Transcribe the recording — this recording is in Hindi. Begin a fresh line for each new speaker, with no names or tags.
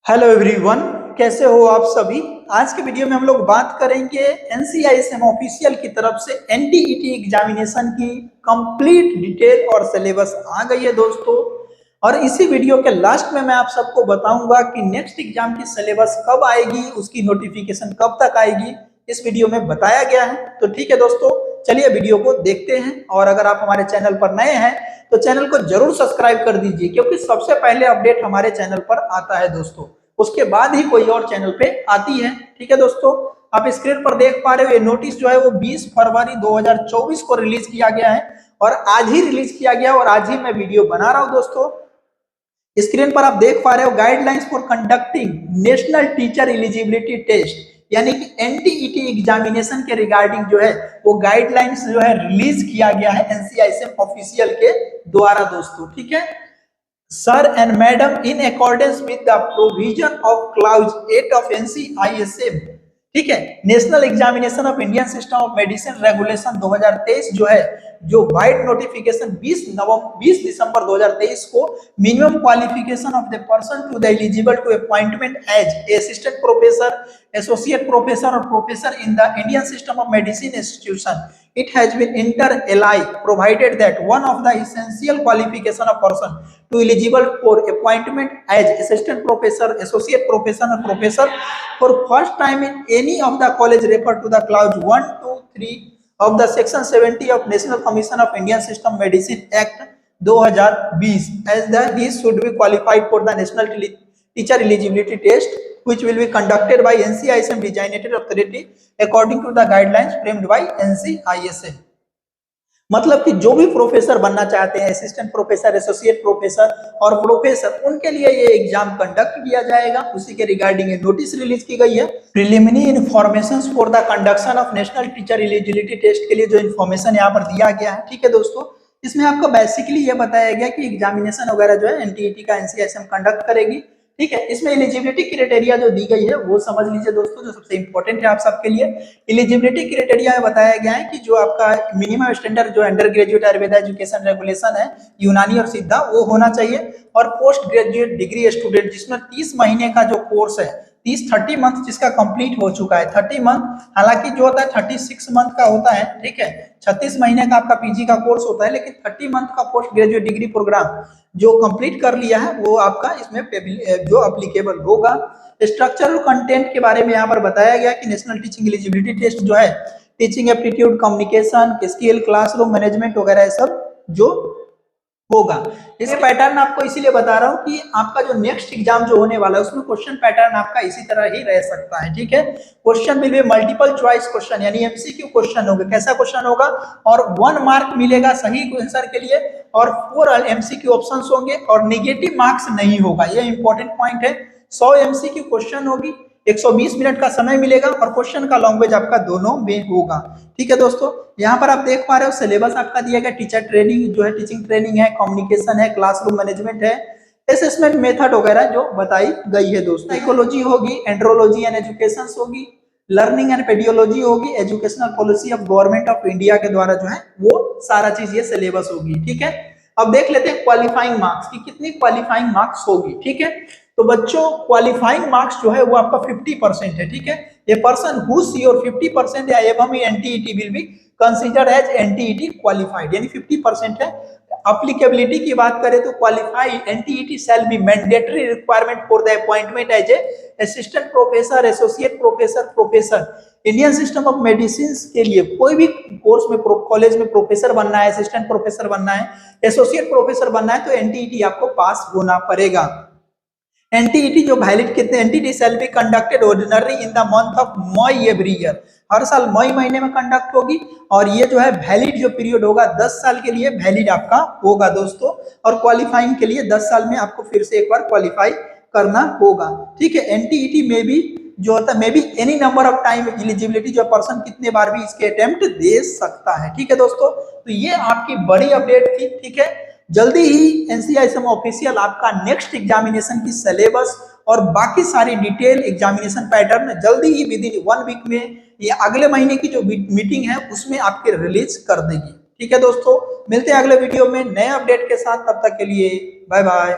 हेलो एवरीवन, कैसे हो आप सभी। आज के वीडियो में हम लोग बात करेंगे एनसीआईएसएम ऑफिशियल की तरफ से एनटीईटी एग्जामिनेशन की कंप्लीट डिटेल और सिलेबस आ गई है दोस्तों। और इसी वीडियो के लास्ट में मैं आप सबको बताऊंगा कि नेक्स्ट एग्जाम की सिलेबस कब आएगी, उसकी नोटिफिकेशन कब तक आएगी, इस वीडियो में बताया गया है। तो ठीक है दोस्तों, चलिए वीडियो को देखते हैं। और अगर आप हमारे चैनल पर नए हैं तो चैनल को जरूर सब्सक्राइब कर दीजिए, क्योंकि सबसे पहले अपडेट हमारे चैनल पर आता है दोस्तों, उसके बाद ही कोई और चैनल पे आती है। ठीक है दोस्तों, आप स्क्रीन पर देख पा रहे हो ये नोटिस जो है वो 20 फरवरी 2024 को रिलीज किया गया है और आज ही रिलीज किया गया और आज ही मैं वीडियो बना रहा हूं दोस्तों। स्क्रीन पर आप देख पा रहे हो guidelines for conducting national teacher eligibility test, यानी कि एनटीईटी एग्जामिनेशन के रिगार्डिंग जो है वो गाइडलाइंस जो है रिलीज किया गया है एनसीआईएसएम ऑफिशियल के द्वारा दोस्तों। ठीक है sir and madam, in accordance with the provision of clause 8 of NCISM, ठीक है, national examination of Indian system of medicine regulation 2023 जो है, जो वाइड नोटिफिकेशन 20 दिसंबर 2023 को minimum qualification of the person to the eligible to appointment as assistant professor, associate professor और professor in the Indian system of medicine institution, it has been inter alia provided that one of the essential qualification of person to eligible for appointment as assistant professor, associate professor or professor for first time in any of the college referred to the clause 1 to 3 of the section 70 of National Commission of Indian System Medicine Act 2020 as the he should be qualified for the national teacher eligibility test which will be conducted by NCISM designated authority according to the guidelines framed by NCISM। मतलब कि जो भी प्रोफेसर बनना चाहते हैं, असिस्टेंट प्रोफेसर, एसोसिएट प्रोफेसर और प्रोफेसर, उनके लिए ये एग्जाम कंडक्ट किया जाएगा। उसी के रिगार्डिंग नोटिस रिलीज की गई है। Preliminary information for the conduction of national teacher eligibility test के लिए जो इन्फॉर्मेशन यहाँ पर दिया गया है, ठीक है दोस्तों, इसमें आपको बेसिकली ये बताया गया कि एग्जामिनेशन वगैरह जो है एनटीईटी का एनसीआईएसएम कंडक्ट करेगी। ठीक है, इसमें एलिजिबिलिटी क्राइटेरिया जो दी गई है वो समझ लीजिए दोस्तों, जो सबसे इंपॉर्टेंट है आप सबके लिए। एलिजिबिलिटी क्राइटेरिया में बताया गया है कि जो आपका मिनिमम स्टैंडर्ड जो under graduate Ayurveda education regulation है, यूनानी और सिद्धा, वो होना चाहिए। और पोस्ट ग्रेजुएट डिग्री स्टूडेंट जिसमें 30 महीने का जो कोर्स है, 30 मंथ जिसका कंप्लीट हो चुका है, 30 मंथ, हालांकि जो होता है 36 मंथ का होता है, ठीक है, 36 महीने का आपका पीजी का कोर्स होता है, लेकिन 30 मंथ का पोस्ट ग्रेजुएट डिग्री प्रोग्राम जो कंप्लीट कर लिया है वो आपका इसमें जो एप्लीकेबल होगा। स्ट्रक्चर और कंटेंट के बारे में यहाँ पर बताया गया कि नेशनल टीचिंग एलिजिबिलिटी टेस्ट जो है teaching aptitude, communication skill, classroom management वगैरह सब जो होगा। इस पैटर्न आपको इसीलिए बता रहा हूं कि आपका जो नेक्स्ट एग्जाम जो होने वाला है उसमें क्वेश्चन पैटर्न आपका इसी तरह ही रह सकता है। ठीक है, question will be multiple choice question, यानी एमसीक्यू क्वेश्चन होगा। कैसा क्वेश्चन होगा? और 1 मार्क मिलेगा सही आंसर के लिए और 4 एमसीक्यू ऑप्शंस होंगे और नेगेटिव मार्क्स नहीं होगा। ये इंपॉर्टेंट पॉइंट है। 100 एमसीक्यू क्वेश्चन होगी, 120 मिनट का समय मिलेगा और क्वेश्चन का लैंग्वेज आपका दोनों में होगा। ठीक है दोस्तों, यहाँ पर आप देख पा रहे हो सिलेबस आपका दिया गया। टीचर ट्रेनिंग जो है, टीचिंग ट्रेनिंग है, कम्युनिकेशन है, क्लासरूम मैनेजमेंट है, असेसमेंट मेथड वगैरह जो बताई गई है दोस्तों। साइकोलॉजी होगी, एंड्रोलॉजी एंड एजुकेशन होगी, लर्निंग एंड पेडियोलॉजी होगी, educational policy of government of India के द्वारा जो है वो सारा चीज ये सिलेबस होगी। ठीक है, अब देख लेते हैं क्वालिफाइंग मार्क्स की कितनी क्वालिफाइंग मार्क्स होगी। ठीक है, तो बच्चों क्वालिफाइंग मार्क्स जो है वो आपका 50% है। ठीक है, ए पर्सन हु सी और 50% या above in NTET will be considered as NTET qualified, यानी 50% है। एप्लीकेबिलिटी की बात करें तो qualified NTET shall be mandatory requirement for the appointment as a assistant professor, associate professor, professor Indian system of medicine के लिए कोई भी कोर्स में कॉलेज में प्रोफेसर बनना है, असिस्टेंट प्रोफेसर बनना है, एसोसिएट प्रोफेसर बनना है तो एनटीईटी आपको पास होना पड़ेगा। एनटीईटी जो वैलिड कितने, NTET shall be conducted ordinary in the month of May every year, हर साल मई महीने में कंडक्ट होगी। और ये जो है वैलिड जो पीरियड होगा 10 साल के लिए वैलिड आपका होगा दोस्तों। और क्वालिफाइंग के लिए 10 साल में आपको फिर से एक बार क्वालिफाई करना होगा। ठीक है, एनटीईटी में भी जो होता है may be any number of time eligibility, जो पर्सन कितने बार भी इसके अटेम्प्ट दे सकता है। ठीक है दोस्तों, तो ये आपकी बड़ी अपडेट थी। ठीक है, जल्दी ही एनसीआईएसएम ऑफिशियल आपका नेक्स्ट एग्जामिनेशन की सिलेबस और बाकी सारी डिटेल एग्जामिनेशन पैटर्न जल्दी ही विद इन 1 वीक में या अगले महीने की जो मीटिंग है उसमें आपके रिलीज कर देगी। ठीक है दोस्तों, मिलते हैं अगले वीडियो में नए अपडेट के साथ, तब तक के लिए बाय बाय।